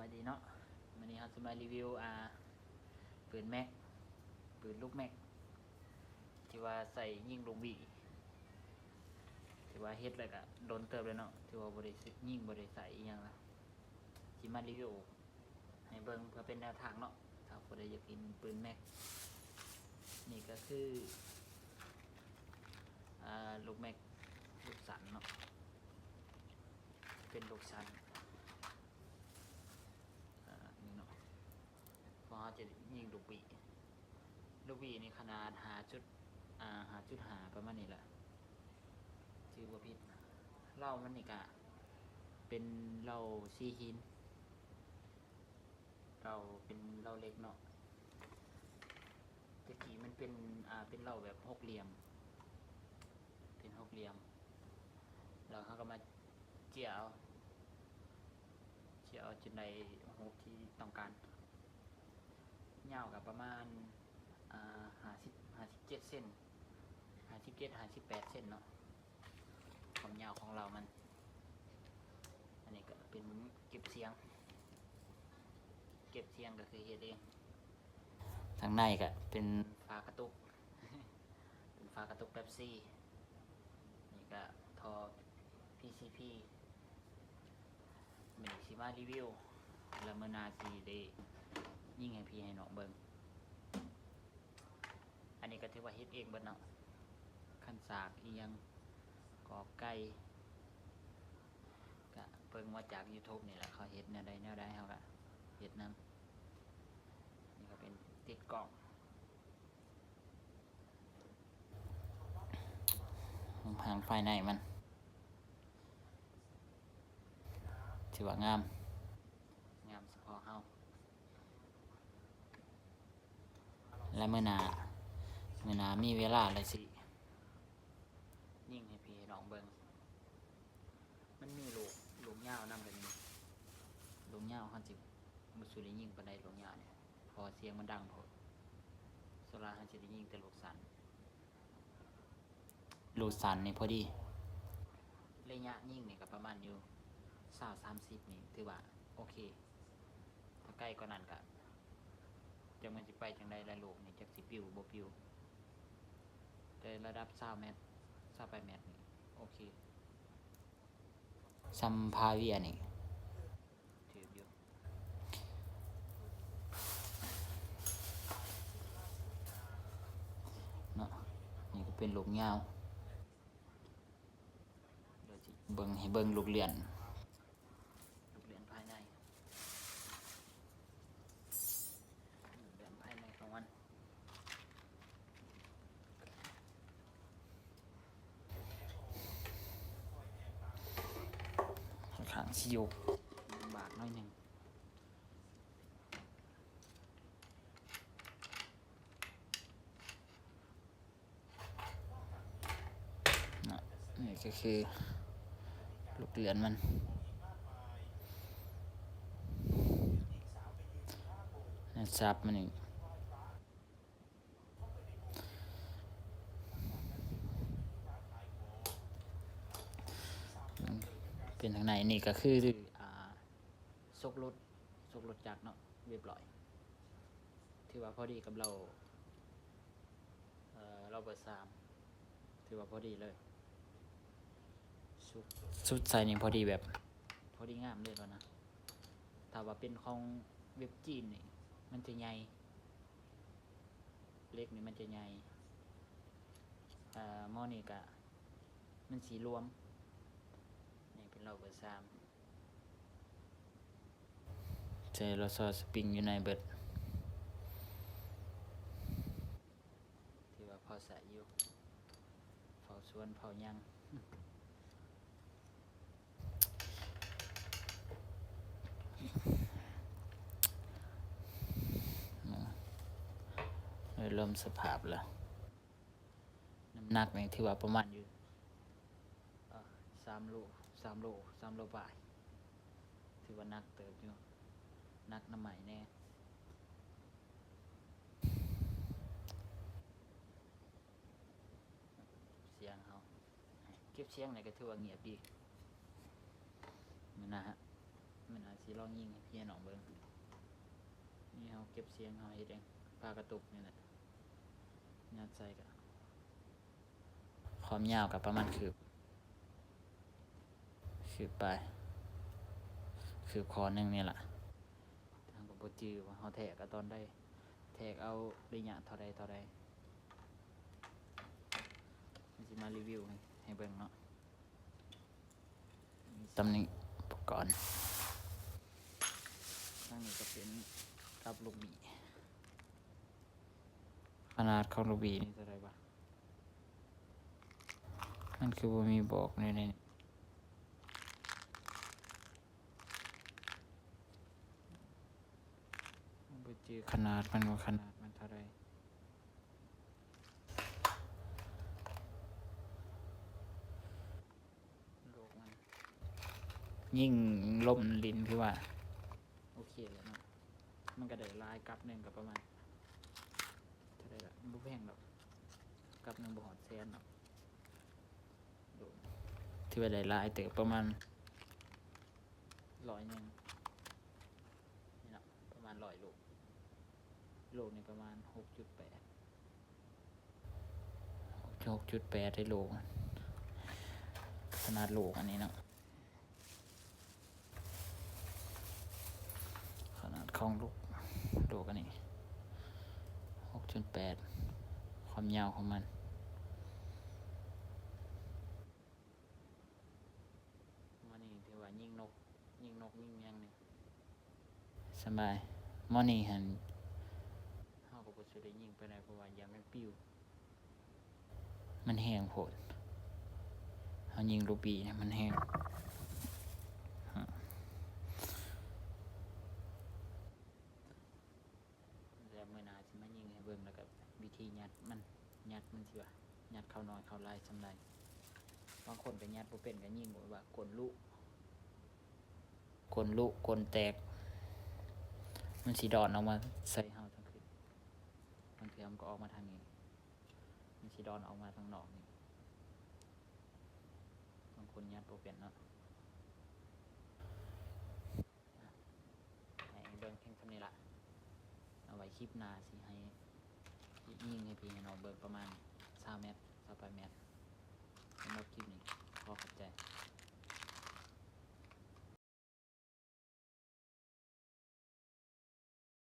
ายดีเนาะวันนี้เราจะมารีวิวปืนแม็กปืนลูกแม็กที่ว่าใส่ยิงลูกบีที่ว่าเฮ็ดเลยก็โดนเติบเลยเนาะที่ว่าบริสุทธิ์ยิงบริใส่อีหยังละที่มารีวิวให้เบิ่งเพื่อเป็นแนวทางเนาะถ้าผู้ใดอยากกินปืนแม็กนี่ก็คือลูกแม็กลูกสันเนาะเป็นลูกสันนี่เนาะพอเขาจะยิงลูกบีนี่ขนาดหาประมาณนี้แหละชื่อว่าพิษเหล้ามันนี่กะเป็นเหล้าซีฮินเราเป็นเหล้าเล็กเนาะตะกี้มันเป็นเหล้าแบบหกเหลี่ยมเป็นหกเหลี่ยมแล้วเขาก็มาเจี่ยวจนในหกที่ต้องการยาวกับประมาณ57 เซน58 เซนเนาะความยาวของเรามันอันนี้ก็เป็นเก็บเสียงก็คือเฮ็ดเองทางในก็เป็นฝากระตุก เป็นฝากระตุกเป๊ปซี่นี่ก็ทอ PCP มีสิมารีวิวแล้วมื้อหน้าสิได้ยิ่งให้พี่ให้น้องเบิ่งอันนี้ก็ถือว่าเฮ็ดเองเบิดเนาะขั้นสากอีหยังกอไก่ก็เบิ่งมาจาก YouTube นี่แหละเขาเฮ็ดแนวใดเฮาก็เฮ็ดนำนี่ก็เป็นติดกล่องหางไฟในมันถือว่างามเฉพาะเฮาและมื้อหน้ามีเวลาเลยสิยิ่งให้พี่น้องเบิ่งมันมีลูกยาวนำกันนี่ลูกยาวเฮาสิบ่สุได้ยิงปานใดลูกยาวเนี่ยพอเสียงมันดังโพดส่วนหลายเฮาสิได้ยิงแต่ลูกสั้นนี่พอดีระยะยิงนี่ก็ประมาณอยู่20-30นี่ถือว่าโอเคถ้าใกล้กว่านั้นก็จังมันสิไปจังได๋ละลูกนี่จักสิปิวบ่ปิวแต่ระดับ20 เมตร28 เมตรนี่โอเคซัมพาเวียนี่ถืออยู่เนาะนี่ก็เป็นลูกยาวเดี๋ยวสิเบิ่งให้เบิ่งลูกเรือนภายในของมันค่อนข้างสิยกลำบากหน่อยหนึงนะนี่ก็คือลูกเรือนมันซับมันนี่เป็นทางในนี่ก็คือซกรถจักรเนาะเรียบร้อยถือว่าพอดีกับเราเบอร์3ถือว่าพอดีเลยสุดใส่นี่พอดีแบบพอดีงามเลยแล้วนะถ้าว่าเป็นของเว็บจีนนี่มันจะใหญ่เล็กนี่มันจะใหญ่หม้อนี่ก็มันสีรวมนี่เป็นเราเบอร์3ใจเราซอสปริงอยู่ในเบิดที่ว่าพอใส่อยู่เผาสวนเผายังเริ่มสภาพแล้วน้ำหนักนี่ที่ว่าประมาณอยู่3 โลบาทถือว่านักเติบอยู่นักน้ำใหม่แน่เสียงเขาเก็บเสียงไหนก็ถือว่าเงียบดีมันนะฮะ มันอาจสิลองยิงให้พี่น้องเบิ่งนี่เฮาเก็บเสียงเฮาเฮ็ดเองปลากระตุกนี่แหละยัดใส่กับความยาวกับประมาณคืบไปคืบคอหนึงนี่แหละทางก็บ่จื้อว่าเฮาแทกก็ตอนได้แทกเอาระยะเท่าใดมันสิมารีวิวให้เบิ่งเนาะตำแหน่งอุปกรณ์ทางนี้ก็เป็นกับลูกบีขนาดของลูกบีนี่เท่าไหร่วะมันคือบ่มีบอกในนี้บ่จื้อขนาดมันว่าขนาดมันเท่าใดลูกมันยิ่งลมลิ้นคือว่าโอเคเลยเนาะมันก็ได้ลายกับหนึงก็ประมาณเท่าใดล่ะบ่แพงดอกกับหนึงบ่ฮอดแสนดอกดูที่ว่าได้ลายเติบประมาณ100นึงนี่เนาะประมาณ100ลูกนี่ประมาณ 6.8 ได้ลูกขนาดลูกอันนี้เนาะขนาดของลูกอันนี้ 6.8 ความยาวของมันมันนี่ถือว่ายิงนกยิงยังนี่สบายมอนี่หันเฮาก็บ่สิได้ยิงไปไหนเพราะว่าอย่ามันปิ้วมันแห้งโพดเฮายิงลูกบีเนี่ยมันแห้งแล้วมื้อหน้าสิมายิงให้เบิ่งแล้วก็วิธียัดมันสิว่ายัดเข้าน้อยเข้าหลายซำใดบางคนก็ยัดบ่เป็นก็ยิงบ่ว่ากลลุกลแตกมันสิดอนออกมาใส่เฮาทั้งคืนบางเทื่อมันก็ออกมาทางนี้มันสิดอนออกมาทางนอกนี่บางคนยัดบ่เป็นเนาะให้เบิ่งเพียงเท่านี้ล่ะเอาไว้คลิปหน้าสิให้ยิงให้พี่ให้น้องเบิ่งประมาณ20 เมตร 28 เมตรสำหรับคลิปนี้ขอขอบใจ